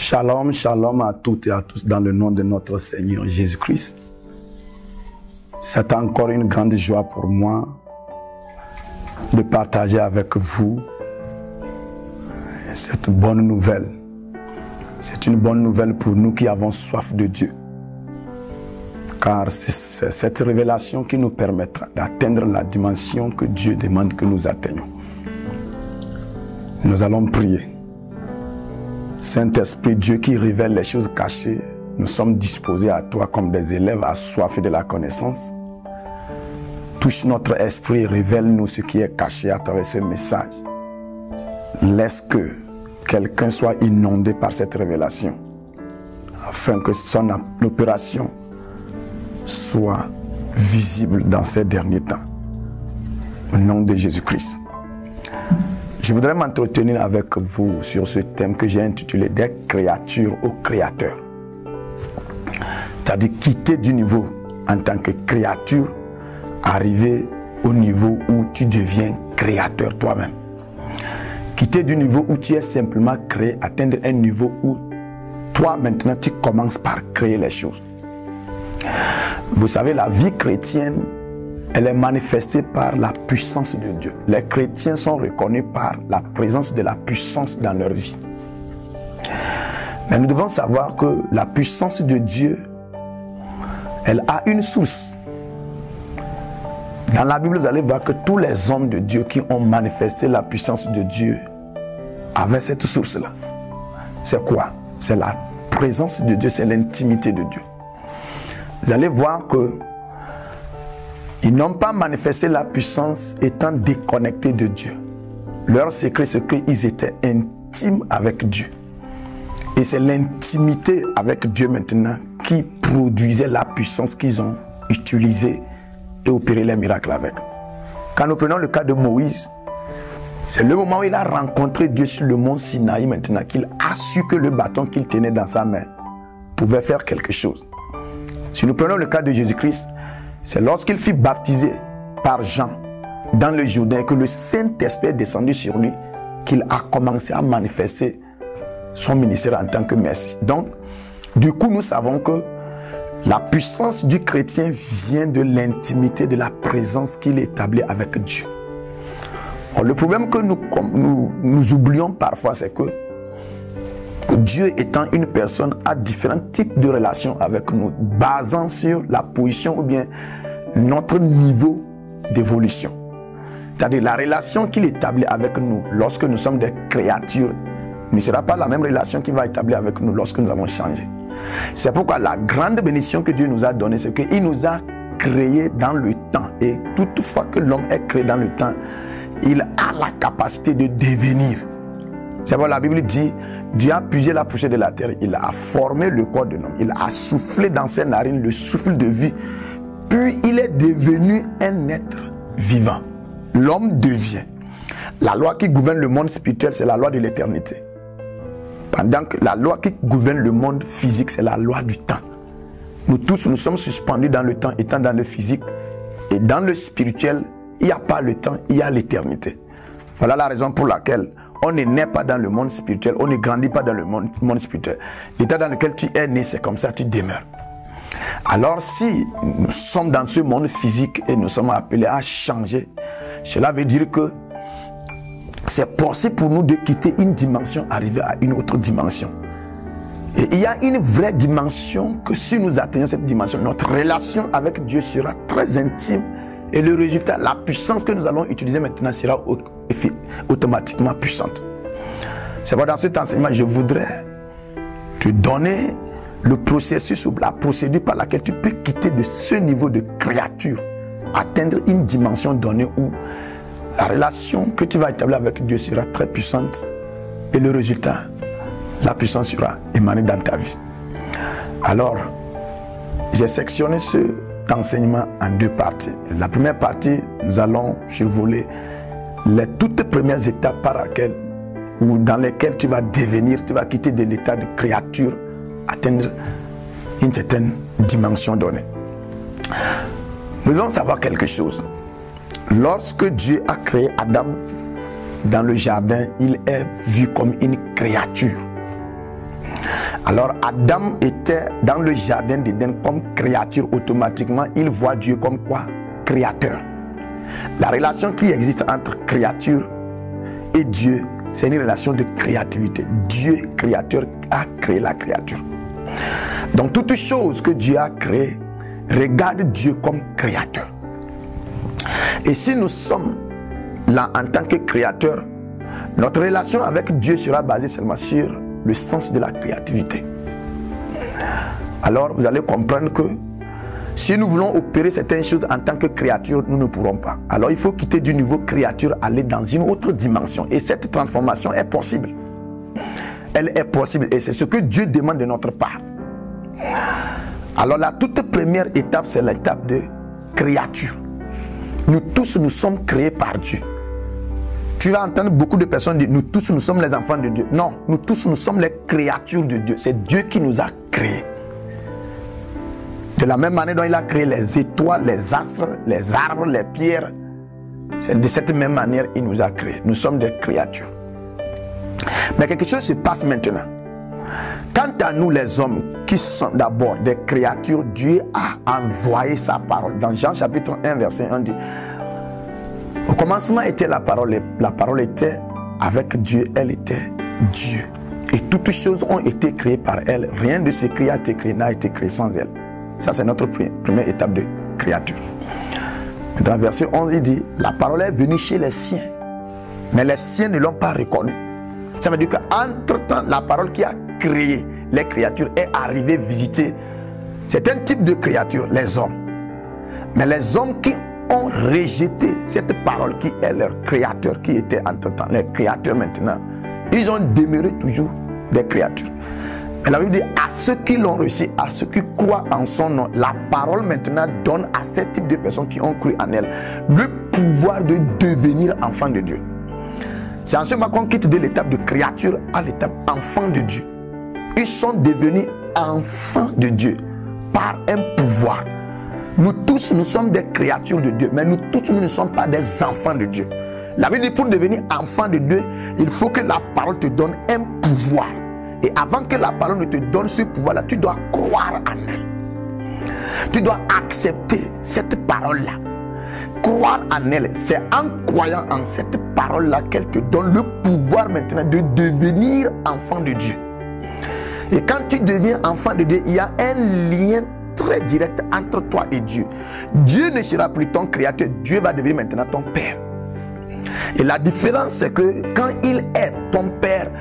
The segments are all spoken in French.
Shalom, shalom à toutes et à tous dans le nom de notre Seigneur Jésus-Christ. C'est encore une grande joie pour moi de partager avec vous cette bonne nouvelle. C'est une bonne nouvelle pour nous qui avons soif de Dieu. Car c'est cette révélation qui nous permettra d'atteindre la dimension que Dieu demande que nous atteignions. Nous allons prier. Saint-Esprit, Dieu qui révèle les choses cachées, nous sommes disposés à toi comme des élèves assoiffés de la connaissance. Touche notre esprit et révèle-nous ce qui est caché à travers ce message. Laisse que quelqu'un soit inondé par cette révélation, afin que son opération soit visible dans ces derniers temps. Au nom de Jésus-Christ. Je voudrais m'entretenir avec vous sur ce thème que j'ai intitulé « Des créatures au Créateur ». C'est-à-dire quitter du niveau en tant que créature, arriver au niveau où tu deviens créateur toi-même. Quitter du niveau où tu es simplement créé, atteindre un niveau où toi maintenant tu commences par créer les choses. Vous savez, la vie chrétienne, elle est manifestée par la puissance de Dieu. Les chrétiens sont reconnus par la présence de la puissance dans leur vie. Mais nous devons savoir que la puissance de Dieu, elle a une source. Dans la Bible, vous allez voir que tous les hommes de Dieu qui ont manifesté la puissance de Dieu avaient cette source-là. C'est quoi? C'est la présence de Dieu, c'est l'intimité de Dieu. Vous allez voir que ils n'ont pas manifesté la puissance étant déconnectés de Dieu. Leur secret, c'est qu'ils étaient intimes avec Dieu. Et c'est l'intimité avec Dieu maintenant qui produisait la puissance qu'ils ont utilisée et opéré les miracles avec. Quand nous prenons le cas de Moïse, c'est le moment où il a rencontré Dieu sur le mont Sinaï maintenant qu'il a su que le bâton qu'il tenait dans sa main pouvait faire quelque chose. Si nous prenons le cas de Jésus-Christ, c'est lorsqu'il fut baptisé par Jean dans le Jourdain et que le Saint-Esprit est descendu sur lui qu'il a commencé à manifester son ministère en tant que Messie. Donc, du coup, nous savons que la puissance du chrétien vient de l'intimité, de la présence qu'il établit avec Dieu. Alors, le problème que nous oublions parfois, c'est que Dieu étant une personne a différents types de relations avec nous, basant sur la position ou bien notre niveau d'évolution. C'est-à-dire la relation qu'il établit avec nous lorsque nous sommes des créatures ne sera pas la même relation qu'il va établir avec nous lorsque nous avons changé. C'est pourquoi la grande bénédiction que Dieu nous a donnée, c'est qu'il nous a créés dans le temps. Et toutefois que l'homme est créé dans le temps, il a la capacité de devenir. C'est pourquoi la Bible dit, Dieu a puisé la poussière de la terre, il a formé le corps de l'homme, il a soufflé dans ses narines le souffle de vie, puis il est devenu un être vivant. L'homme devient. La loi qui gouverne le monde spirituel, c'est la loi de l'éternité. Pendant que la loi qui gouverne le monde physique, c'est la loi du temps. Nous tous, nous sommes suspendus dans le temps, étant dans le physique. Et dans le spirituel, il n'y a pas le temps, il y a l'éternité. Voilà la raison pour laquelle on ne naît pas dans le monde spirituel, on ne grandit pas dans le monde spirituel. L'état dans lequel tu es né, c'est comme ça tu demeures. Alors si nous sommes dans ce monde physique et nous sommes appelés à changer, cela veut dire que c'est possible pour nous de quitter une dimension, arriver à une autre dimension. Et il y a une vraie dimension que si nous atteignons cette dimension, notre relation avec Dieu sera très intime. Et le résultat, la puissance que nous allons utiliser maintenant sera automatiquement puissante. C'est pourquoi dans cet enseignement, je voudrais te donner le processus ou la procédure par laquelle tu peux quitter de ce niveau de créature, atteindre une dimension donnée où la relation que tu vas établir avec Dieu sera très puissante et le résultat, la puissance sera émanée dans ta vie. Alors, j'ai sectionné cet enseignement en deux parties. La première partie, nous allons survoler les toutes premières étapes par laquelle ou dans lesquelles tu vas devenir, tu vas quitter de l'état de créature, atteindre une certaine dimension donnée. Nous devons savoir quelque chose. Lorsque Dieu a créé Adam dans le jardin, il est vu comme une créature. Alors Adam était dans le jardin d'Éden comme créature. Automatiquement, il voit Dieu comme quoi? Créateur. La relation qui existe entre créature et Dieu, c'est une relation de créativité. Dieu, créateur, a créé la créature. Donc toute chose que Dieu a créée, regarde Dieu comme créateur. Et si nous sommes là en tant que créateur, notre relation avec Dieu sera basée seulement sur le sens de la créativité. Alors vous allez comprendre que si nous voulons opérer certaines choses en tant que créature, nous ne pourrons pas. Alors il faut quitter du niveau créature, aller dans une autre dimension. Et cette transformation est possible. Elle est possible et c'est ce que Dieu demande de notre part. Alors la toute première étape, c'est l'étape de créature. Nous tous, nous sommes créés par Dieu. Tu vas entendre beaucoup de personnes dire, nous tous, nous sommes les enfants de Dieu. Non, nous tous, nous sommes les créatures de Dieu. C'est Dieu qui nous a créés. De la même manière dont il a créé les étoiles, les astres, les arbres, les pierres. C'est de cette même manière qu'il nous a créés. Nous sommes des créatures. Mais quelque chose se passe maintenant. Quant à nous les hommes qui sont d'abord des créatures, Dieu a envoyé sa parole. Dans Jean chapitre 1 verset 1 dit, au commencement était la parole était avec Dieu, elle était Dieu. Et toutes choses ont été créées par elle. Rien de ce qui a été créé n'a été créé sans elle. Ça c'est notre première étape de créature. Dans verset 11 il dit, la parole est venue chez les siens, mais les siens ne l'ont pas reconnue. Ça veut dire qu'entre-temps, la parole qui a créé les créatures est arrivée visiter. C'est un type de créature, les hommes. Mais les hommes qui ont rejeté cette parole qui est leur créateur, qui était entre-temps les créateurs maintenant, ils ont demeuré toujours des créatures. Et la Bible dit, à ceux qui l'ont reçu, à ceux qui croient en son nom, la parole maintenant donne à ce type de personnes qui ont cru en elle le pouvoir de devenir enfants de Dieu. C'est en ce moment qu'on quitte de l'étape de créature à l'étape enfant de Dieu. Ils sont devenus enfants de Dieu par un pouvoir. Nous tous, nous sommes des créatures de Dieu, mais nous tous, nous ne sommes pas des enfants de Dieu. La Bible dit, pour devenir enfant de Dieu, il faut que la parole te donne un pouvoir. Et avant que la parole ne te donne ce pouvoir-là, tu dois croire en elle. Tu dois accepter cette parole-là. Croire en elle, c'est en croyant en cette parole-là qu'elle te donne le pouvoir maintenant de devenir enfant de Dieu. Et quand tu deviens enfant de Dieu, il y a un lien très direct entre toi et Dieu. Dieu ne sera plus ton créateur, Dieu va devenir maintenant ton père. Et la différence, c'est que quand il est ton père,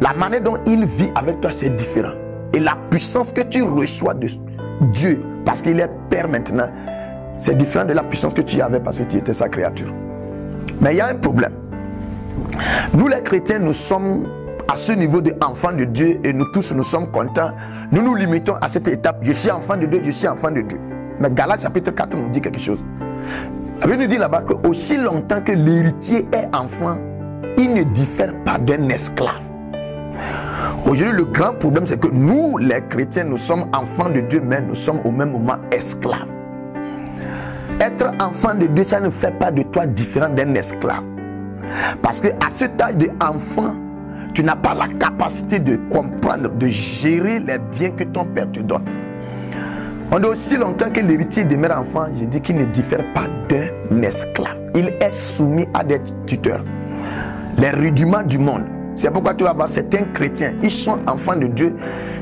la manière dont il vit avec toi, c'est différent. Et la puissance que tu reçois de Dieu, parce qu'il est père maintenant, c'est différent de la puissance que tu avais parce que tu étais sa créature. Mais il y a un problème. Nous les chrétiens, nous sommes à ce niveau d'enfant de Dieu et nous tous, nous sommes contents. Nous nous limitons à cette étape. Je suis enfant de Dieu, je suis enfant de Dieu. Mais Galates chapitre 4 nous dit quelque chose. La Bible nous dit là-bas que aussi longtemps que l'héritier est enfant, il ne diffère pas d'un esclave. Aujourd'hui, le grand problème, c'est que nous, les chrétiens, nous sommes enfants de Dieu, mais nous sommes au même moment esclaves. Être enfant de Dieu, ça ne fait pas de toi différent d'un esclave. Parce que à cet âge d'enfant, tu n'as pas la capacité de comprendre, de gérer les biens que ton père te donne. On dit aussi longtemps que l'héritier demeure enfant, je dis qu'il ne diffère pas d'un esclave. Il est soumis à des tuteurs. Les rudiments du monde. C'est pourquoi tu vas voir certains chrétiens, ils sont enfants de Dieu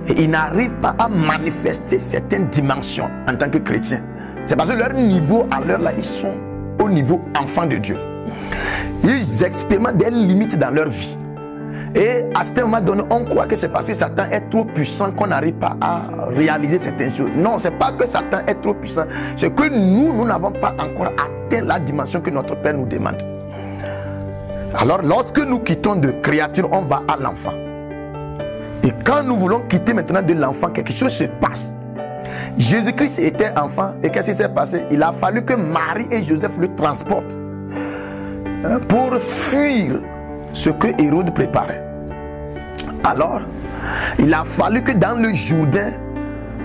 et ils n'arrivent pas à manifester certaines dimensions en tant que chrétiens. C'est parce que leur niveau, à l'heure là, ils sont au niveau enfant de Dieu. Ils expérimentent des limites dans leur vie. Et à ce moment donné, on croit que c'est parce que Satan est trop puissant qu'on n'arrive pas à réaliser certaines choses. Non, ce n'est pas que Satan est trop puissant. C'est que nous n'avons pas encore atteint la dimension que notre Père nous demande. Alors, lorsque nous quittons de créature, on va à l'enfant. Et quand nous voulons quitter maintenant de l'enfant, quelque chose se passe. Jésus-Christ était enfant et qu'est-ce qui s'est passé? Il a fallu que Marie et Joseph le transportent pour fuir ce que Hérode préparait. Alors, il a fallu que dans le Jourdain,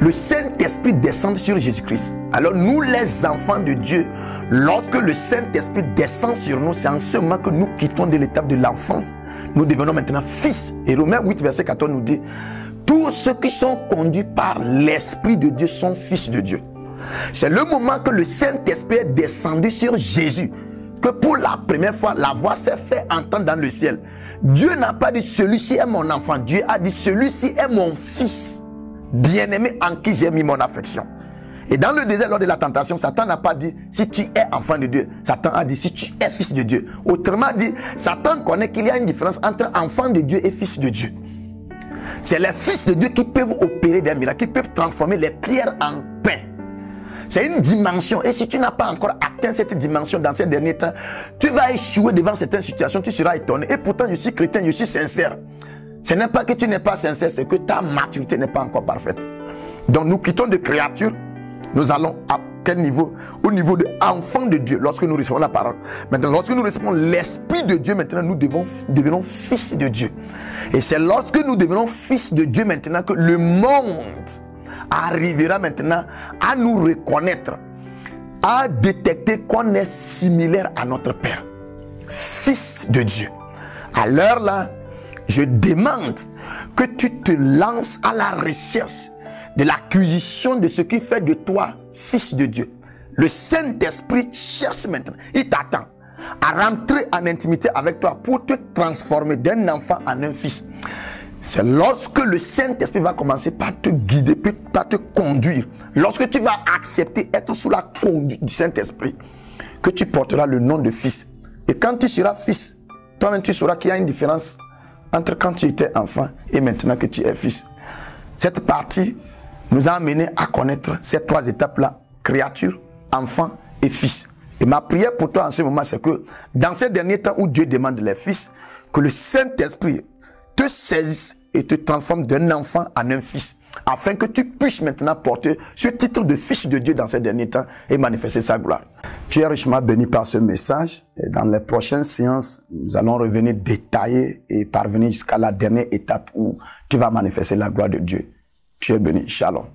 le Saint-Esprit descende sur Jésus-Christ. Alors nous les enfants de Dieu, lorsque le Saint-Esprit descend sur nous, c'est en ce moment que nous quittons de l'étape de l'enfance. Nous devenons maintenant fils. Et Romains 8, verset 14 nous dit, tous ceux qui sont conduits par l'Esprit de Dieu sont fils de Dieu. C'est le moment que le Saint-Esprit est descendu sur Jésus, que pour la première fois, la voix s'est fait entendre dans le ciel. Dieu n'a pas dit, celui-ci est mon enfant. Dieu a dit, celui-ci est mon fils bien-aimé en qui j'ai mis mon affection. Et dans le désert, lors de la tentation, Satan n'a pas dit, si tu es enfant de Dieu. Satan a dit, si tu es fils de Dieu. Autrement dit, Satan connaît qu'il y a une différence entre enfant de Dieu et fils de Dieu. C'est les fils de Dieu qui peuvent opérer des miracles, qui peuvent transformer les pierres en pain. C'est une dimension. Et si tu n'as pas encore atteint cette dimension dans ces derniers temps, tu vas échouer devant certaines situations, tu seras étonné. Et pourtant, je suis chrétien, je suis sincère. Ce n'est pas que tu n'es pas sincère, c'est que ta maturité n'est pas encore parfaite. Donc nous quittons de créatures, nous allons à quel niveau? Au niveau de enfants de Dieu, lorsque nous recevons la parole. Maintenant, lorsque nous recevons l'Esprit de Dieu, maintenant nous devenons fils de Dieu. Et c'est lorsque nous devenons fils de Dieu maintenant que le monde arrivera maintenant à nous reconnaître, à détecter qu'on est similaire à notre Père. Fils de Dieu. À l'heure là, je demande que tu te lances à la recherche de l'acquisition de ce qui fait de toi fils de Dieu. Le Saint-Esprit cherche maintenant, il t'attend à rentrer en intimité avec toi pour te transformer d'un enfant en un fils. C'est lorsque le Saint-Esprit va commencer par te guider, par te conduire. Lorsque tu vas accepter être sous la conduite du Saint-Esprit, que tu porteras le nom de fils. Et quand tu seras fils, toi-même tu sauras qu'il y a une différence entre quand tu étais enfant et maintenant que tu es fils. Cette partie nous a amené à connaître ces trois étapes-là, créature, enfant et fils. Et ma prière pour toi en ce moment, c'est que dans ces derniers temps où Dieu demande les fils, que le Saint-Esprit te saisisse et te transforme d'un enfant en un fils, afin que tu puisses maintenant porter ce titre de fils de Dieu dans ces derniers temps et manifester sa gloire. Tu es richement béni par ce message, et dans les prochaines séances, nous allons revenir détailler et parvenir jusqu'à la dernière étape où tu vas manifester la gloire de Dieu. Tu es béni. Shalom.